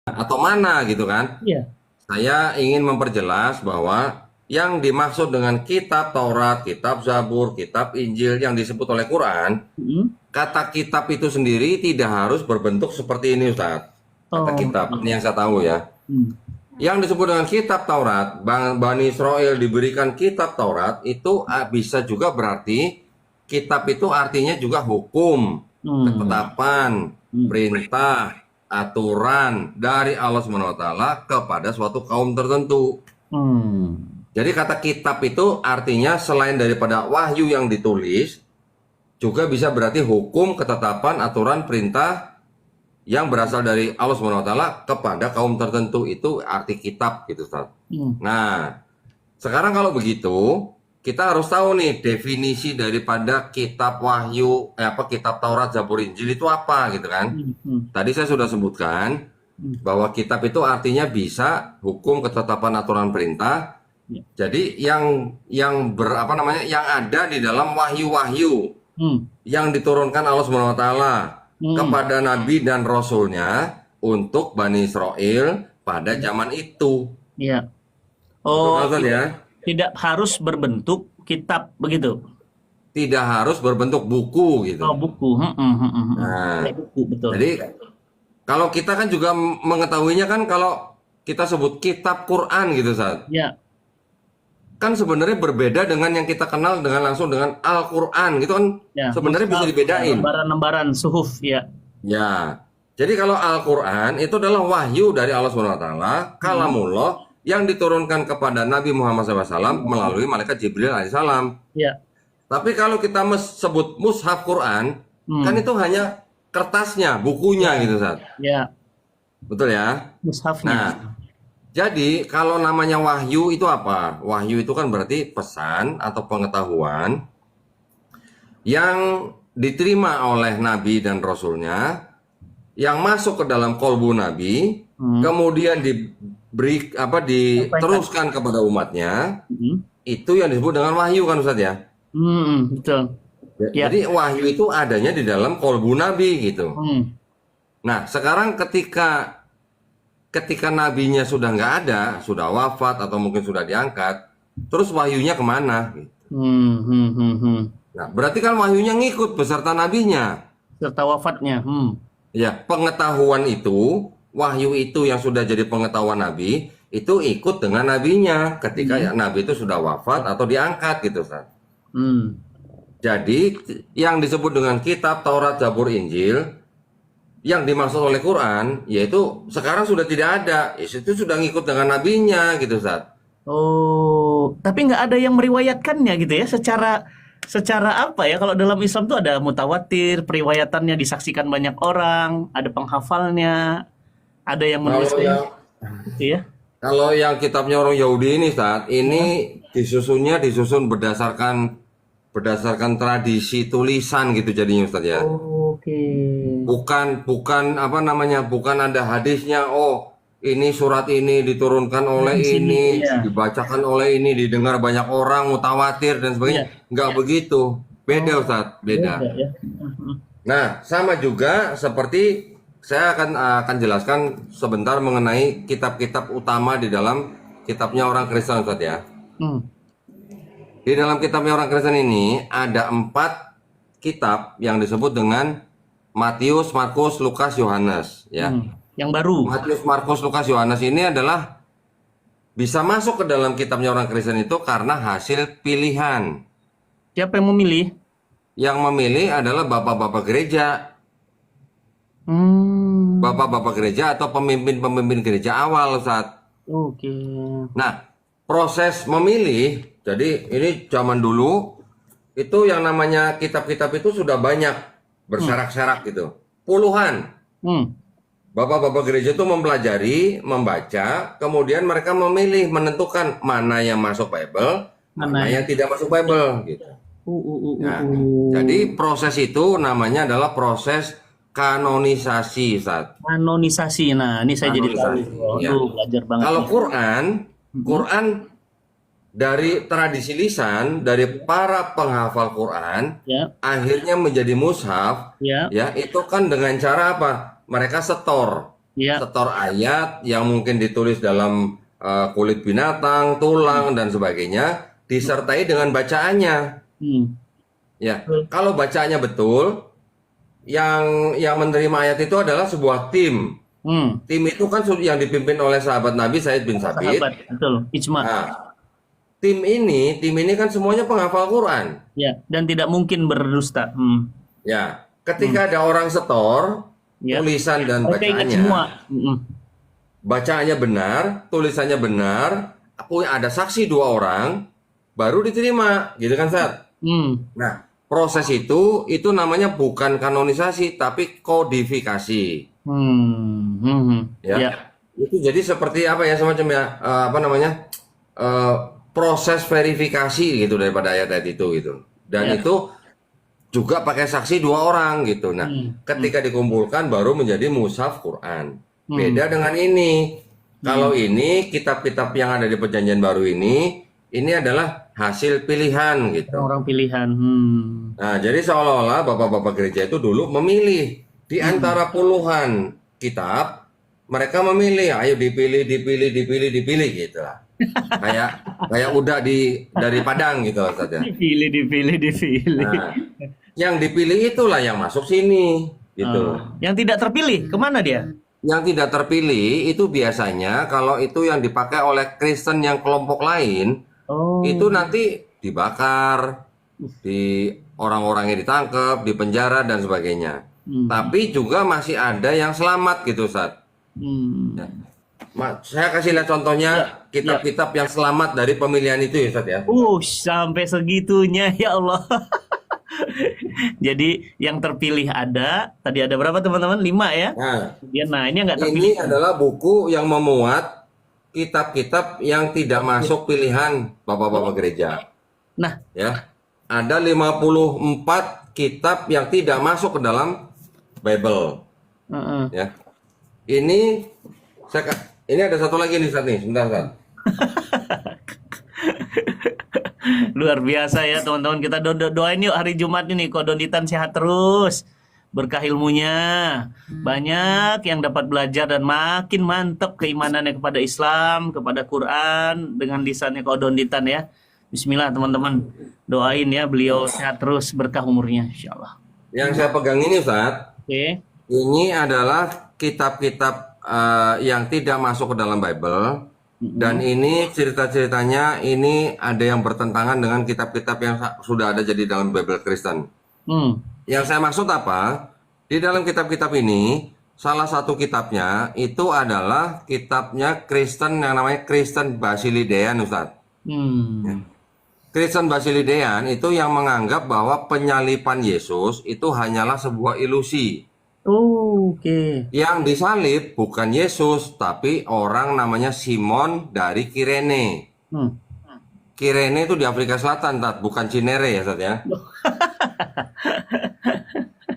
atau mana gitu kan. Iya. Saya ingin memperjelas bahwa yang dimaksud dengan kitab Taurat, kitab Zabur, kitab Injil yang disebut oleh Quran, Mm. kata kitab itu sendiri tidak harus berbentuk seperti ini, Ustaz. Kata Oh, kitab, ini yang saya tahu ya. mm. Yang disebut dengan kitab Taurat, Bani Israel diberikan kitab Taurat, itu bisa juga berarti kitab itu artinya juga hukum, Mm. ketetapan, Mm. perintah, aturan dari Allah SWT kepada suatu kaum tertentu. Mm. Jadi kata kitab itu artinya selain daripada wahyu yang ditulis, juga bisa berarti hukum, ketetapan, aturan, perintah yang berasal dari Allah SWT kepada kaum tertentu. Itu arti kitab gitu, Ustaz. Mm. Nah, sekarang kalau begitu, kita harus tahu nih definisi daripada kitab wahyu, kitab Taurat, Zabur, Injil itu apa gitu kan. Mm. Mm. Tadi saya sudah sebutkan Mm. bahwa kitab itu artinya bisa hukum, ketetapan, aturan, perintah. Ya. Jadi yang ada di dalam wahyu-wahyu Mm. yang diturunkan Allah SWT Mm. kepada nabi dan rasulnya untuk Bani Israel pada zaman itu. Iya. Betul Oh, kan, Ustaz, ya? tidak harus berbentuk kitab begitu. Tidak harus berbentuk buku gitu. Oh, buku. Nah, Kayak buku, betul. jadi kalau kita kan juga mengetahuinya kan kalau kita sebut kitab Quran gitu, Ustaz. Ya. Kan sebenarnya berbeda dengan yang kita kenal dengan langsung dengan Al-Quran gitu kan, Ya, sebenarnya bisa mushaf, dibedain. lembaran-lembaran suhuf, ya. Ya, jadi kalau Al-Quran itu adalah wahyu dari Allah SWT, kalamullah yang diturunkan kepada Nabi Muhammad SAW melalui malaikat Jibril alaihissalam. Ya. Tapi kalau kita sebut mushaf Quran, kan Hmm. itu hanya kertasnya, bukunya gitu, Ustaz. Ya, Betul ya? mushafnya. Nah, jadi kalau namanya wahyu itu apa? Wahyu itu kan berarti pesan atau pengetahuan yang diterima oleh Nabi dan Rasulnya, yang masuk ke dalam kolbu Nabi, kemudian diteruskan kepada umatnya, Hmm. itu yang disebut dengan wahyu kan, Ustaz ya? Betul. Ya. Jadi wahyu itu adanya di dalam kolbu Nabi gitu. Hmm. Nah, sekarang ketika nabinya sudah nggak ada, sudah wafat atau mungkin sudah diangkat, terus wahyunya kemana? Gitu. Hmm. Nah, berarti kan wahyunya ngikut beserta nabinya. Serta wafatnya. Ya, pengetahuan itu, wahyu itu yang sudah jadi pengetahuan nabi, itu ikut dengan nabinya ketika nabi itu sudah wafat atau diangkat gitu, Ustaz. Hmm. Jadi, yang disebut dengan kitab Taurat, Zabur, Injil, yang dimaksud oleh Quran, yaitu sekarang sudah tidak ada. Itu sudah ngikut dengan nabinya gitu, Ustaz. Oh, tapi nggak ada yang meriwayatkannya gitu ya? Secara apa ya? Kalau dalam Islam tuh ada mutawatir, periwayatannya disaksikan banyak orang, ada penghafalnya, ada yang Kalau menulisnya, yang gitu ya? kalau yang kitabnya orang Yahudi ini, Ustaz, ini disusun berdasarkan tradisi tulisan gitu jadinya, Ustaz ya. Oke. Bukan apa namanya, bukan ada hadisnya. Oh, ini surat ini diturunkan oleh Di sini, ini, ya. dibacakan oleh ini, didengar banyak orang, mutawatir dan sebagainya. Iya. Nggak begitu. Beda, Ustaz, beda. Beda ya. Nah, sama juga seperti saya akan jelaskan sebentar mengenai kitab-kitab utama di dalam kitabnya orang Kristen, Ustaz ya. Hmm. Di dalam kitabnya orang Kristen ini ada 4 kitab yang disebut dengan Matius, Markus, Lukas, Yohanes ya. Yang baru. Matius, Markus, Lukas, Yohanes ini adalah bisa masuk ke dalam kitabnya orang Kristen itu karena hasil pilihan. Siapa yang memilih? Yang memilih adalah bapak-bapak gereja. Bapak-bapak gereja atau pemimpin-pemimpin gereja awal, Ustaz. Oke. Nah, proses memilih, jadi ini zaman dulu itu yang namanya kitab-kitab itu sudah banyak berserak-serak gitu, puluhan. Hmm. Bapak-bapak gereja itu mempelajari, membaca, kemudian mereka memilih, menentukan mana yang masuk Bible, mana yang tidak masuk Bible gitu. Nah, jadi proses itu namanya adalah proses kanonisasi, Ustaz. Kanonisasi. Nah, ini saya jadi tahu. Kanonisasi, ya. Belajar banget. Kalau nih. Quran dari tradisi lisan dari para penghafal Quran, Ya. akhirnya menjadi mushaf, Ya. ya itu kan dengan cara apa? Mereka setor. Ya. setor ayat yang mungkin ditulis dalam kulit binatang, tulang dan sebagainya, disertai dengan bacaannya. Hmm. Ya, kalau bacaannya betul, yang menerima ayat itu adalah sebuah tim. Hmm. Tim itu kan yang dipimpin oleh sahabat Nabi Said bin Sabit. Sahabat, betul. Ijma. Nah, tim ini kan semuanya penghafal Quran. Ya, dan tidak mungkin berdusta. Ya, ketika ada orang setor Ya. tulisan dan Mereka ingat bacaannya, semua. bacaannya benar, tulisannya benar, ada saksi 2 orang, baru diterima, gitu kan, Sat? Hmm. Nah, proses itu namanya bukan kanonisasi, tapi kodifikasi. Ya. Ya. Itu jadi seperti apa ya, semacam ya, apa namanya, proses verifikasi gitu daripada ayat-ayat itu gitu. Dan Ya. itu juga pakai saksi 2 orang gitu. Nah, ketika dikumpulkan baru menjadi mushaf Quran. Beda dengan ini. Kalau ini kitab-kitab yang ada di Perjanjian Baru ini adalah hasil pilihan gitu. Orang pilihan. Nah, jadi seolah-olah bapak-bapak gereja itu dulu memilih di antara puluhan kitab, mereka memilih, ayo dipilih gitu lah. kayak udah dari Padang gitu saja. Dipilih. Nah, yang dipilih itulah yang masuk sini gitu. Yang tidak terpilih, kemana dia? Yang tidak terpilih itu biasanya kalau itu yang dipakai oleh Kristen yang kelompok lain, itu nanti dibakar, orang-orangnya ditangkap, dipenjara dan sebagainya. Tapi juga masih ada yang selamat gitu, Sat. Ya. Saya kasih lihat contohnya kitab-kitab yang selamat dari pemilihan itu ya, Sat ya. Sampai segitunya ya Allah. Jadi yang terpilih ada, tadi ada berapa teman-teman? 5 ya? Nah, ini yang nggak terpilih. Ini adalah buku yang memuat kitab-kitab yang tidak masuk pilihan bapak-bapak gereja. Nah, Ya, ada 54 kitab yang tidak masuk ke dalam Bible. Ya, ini ada satu lagi nih, Sat, nih, sebentar, Sat. luar biasa ya teman-teman, kita doain yuk hari Jumat ini Kodonditan sehat terus, berkah ilmunya, banyak yang dapat belajar dan makin mantap keimanannya kepada Islam, kepada Quran dengan lisannya Kodonditan ya. Bismillah teman-teman, doain ya beliau sehat terus, berkah umurnya insyaallah. Yang saya pegang ini, Sat, ini adalah kitab-kitab yang tidak masuk ke dalam Bible. Dan ini cerita-ceritanya ini ada yang bertentangan dengan kitab-kitab yang sudah ada jadi dalam Bible Kristen. Yang saya maksud apa? Di dalam kitab-kitab ini, salah satu kitabnya itu adalah kitabnya Kristen yang namanya Kristen Basilidean, Ustaz. Ya. Kristen Basilidean itu yang menganggap bahwa penyalipan Yesus itu hanyalah sebuah ilusi. Yang disalib bukan Yesus, tapi orang namanya Simon dari Kirene. Kirene itu di Afrika Selatan, Tat, bukan Cinere ya, Tat ya.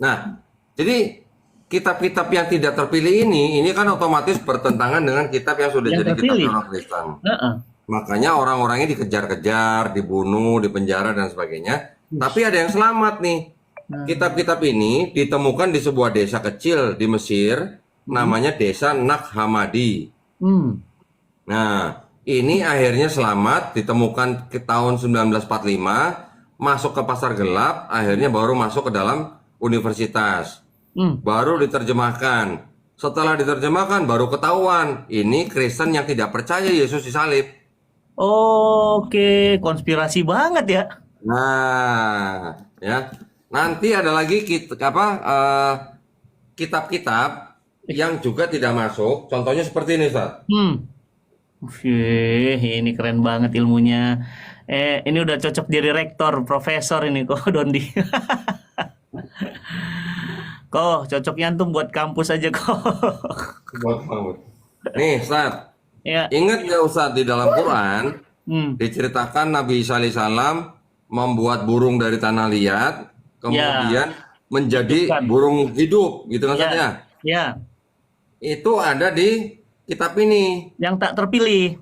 Nah, jadi kitab-kitab yang tidak terpilih ini kan otomatis bertentangan dengan kitab yang sudah jadi kitab orang Kristen. Makanya orang-orangnya dikejar-kejar, dibunuh, dipenjara dan sebagainya. Tapi ada yang selamat nih. Kitab-kitab ini ditemukan di sebuah desa kecil di Mesir, namanya Desa Nag Hammadi. Nah, ini akhirnya selamat, ditemukan ke tahun 1945, masuk ke pasar gelap, akhirnya baru masuk ke dalam universitas. Baru diterjemahkan. Setelah diterjemahkan, baru ketahuan, ini Kristen yang tidak percaya Yesus disalib. Konspirasi banget ya. Nah, ya. Nanti ada lagi kitab-kitab yang juga tidak masuk. Contohnya seperti ini, Ustaz. Ini keren banget ilmunya. Ini udah cocok jadi rektor, profesor ini kok, Dondi. Kok cocoknya antum buat kampus aja kok. Nih, Ustaz. Ya. Ingat nggak, Ustaz, di dalam Quran diceritakan Nabi Isa alaihissalam membuat burung dari tanah liat, kemudian menjadi burung hidup, gitu kan, Ustaz ya? Ya. Itu ada di kitab ini. Yang tak terpilih.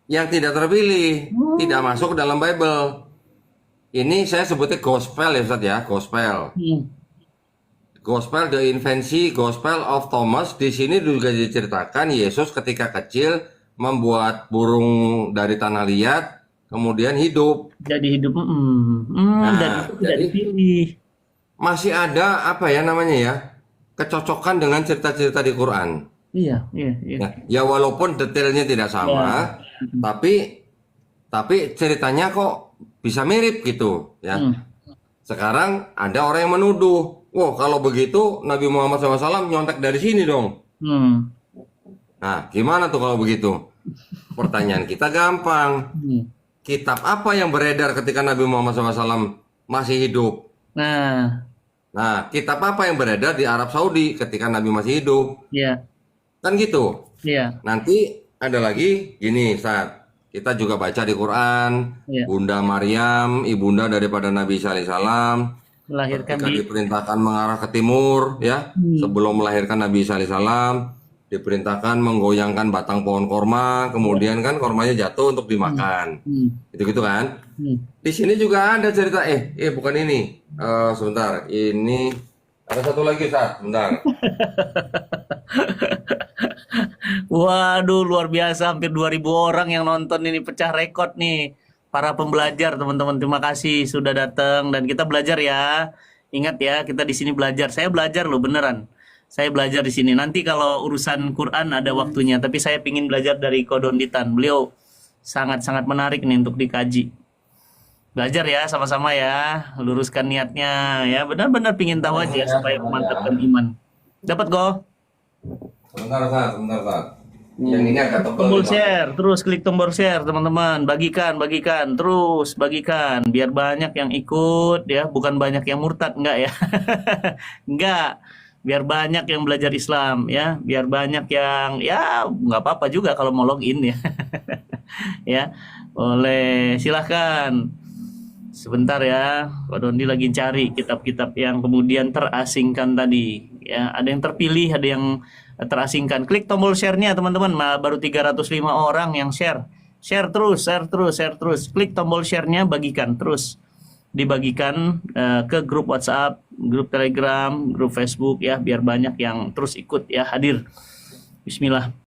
Yang tidak terpilih, tidak masuk ke dalam Bible. Ini saya sebutnya gospel ya, Ustaz ya, gospel. Gospel The Infancy Gospel of Thomas. Di sini juga diceritakan Yesus ketika kecil membuat burung dari tanah liat, kemudian hidup. Jadi hidup. Nah, Dan itu tidak jadi dipilih. masih ada apa ya namanya ya, kecocokan dengan cerita-cerita di Quran. Iya, iya, iya. Ya walaupun detailnya tidak sama, tapi ceritanya kok bisa mirip gitu ya. Sekarang ada orang yang menuduh, wah kalau begitu Nabi Muhammad SAW nyontek dari sini dong. Nah, gimana tuh kalau begitu? Pertanyaan kita gampang. Kitab apa yang beredar ketika Nabi Muhammad SAW masih hidup? Nah, kitab apa yang beredar di Arab Saudi ketika Nabi masih hidup? Iya. Kan gitu. Iya. Nanti ada lagi gini, saat kita juga baca di Quran, Bunda Maryam, ibunda daripada Nabi Isa alaihissalam, Melahirkan ketika diperintahkan mengarah ke timur, ya, sebelum melahirkan Nabi Isa alaihissalam, diperintahkan menggoyangkan batang pohon korma, kemudian kan kormanya jatuh untuk dimakan, gitu-gitu kan. Di sini juga ada cerita, bukan ini, sebentar, ini ada satu lagi, Ustaz, sebentar. Waduh, luar biasa, hampir 2.000 orang yang nonton ini, pecah rekor nih. Para pembelajar, teman-teman, terima kasih sudah datang dan kita belajar ya. Ingat ya, kita di sini belajar. Saya belajar loh, beneran. Saya belajar di sini. Nanti kalau urusan Quran ada waktunya, tapi saya ingin belajar dari Kodonditan. Beliau sangat-sangat menarik nih untuk dikaji. Belajar ya, sama-sama ya. Luruskan niatnya ya. Benar-benar pingin tahu aja supaya memantapkan iman. Dapat go? Sebentar, Ustaz. Yang ini agak tebal. Tombol share, terus klik tombol share teman-teman, bagikan, terus bagikan, biar banyak yang ikut ya, bukan banyak yang murtad, enggak ya, enggak, biar banyak yang belajar Islam ya, biar banyak yang ya nggak apa-apa juga kalau mau login ya, ya, boleh, silahkan. Sebentar ya, Pak Dondi lagi cari kitab-kitab yang kemudian terasingkan tadi ya, ada yang terpilih, ada yang terasingkan. Klik tombol share-nya teman-teman, baru 305 orang yang share. Share terus. Klik tombol share-nya, bagikan terus. Dibagikan ke grup WhatsApp, grup Telegram, grup Facebook ya, biar banyak yang terus ikut ya, hadir. Bismillah.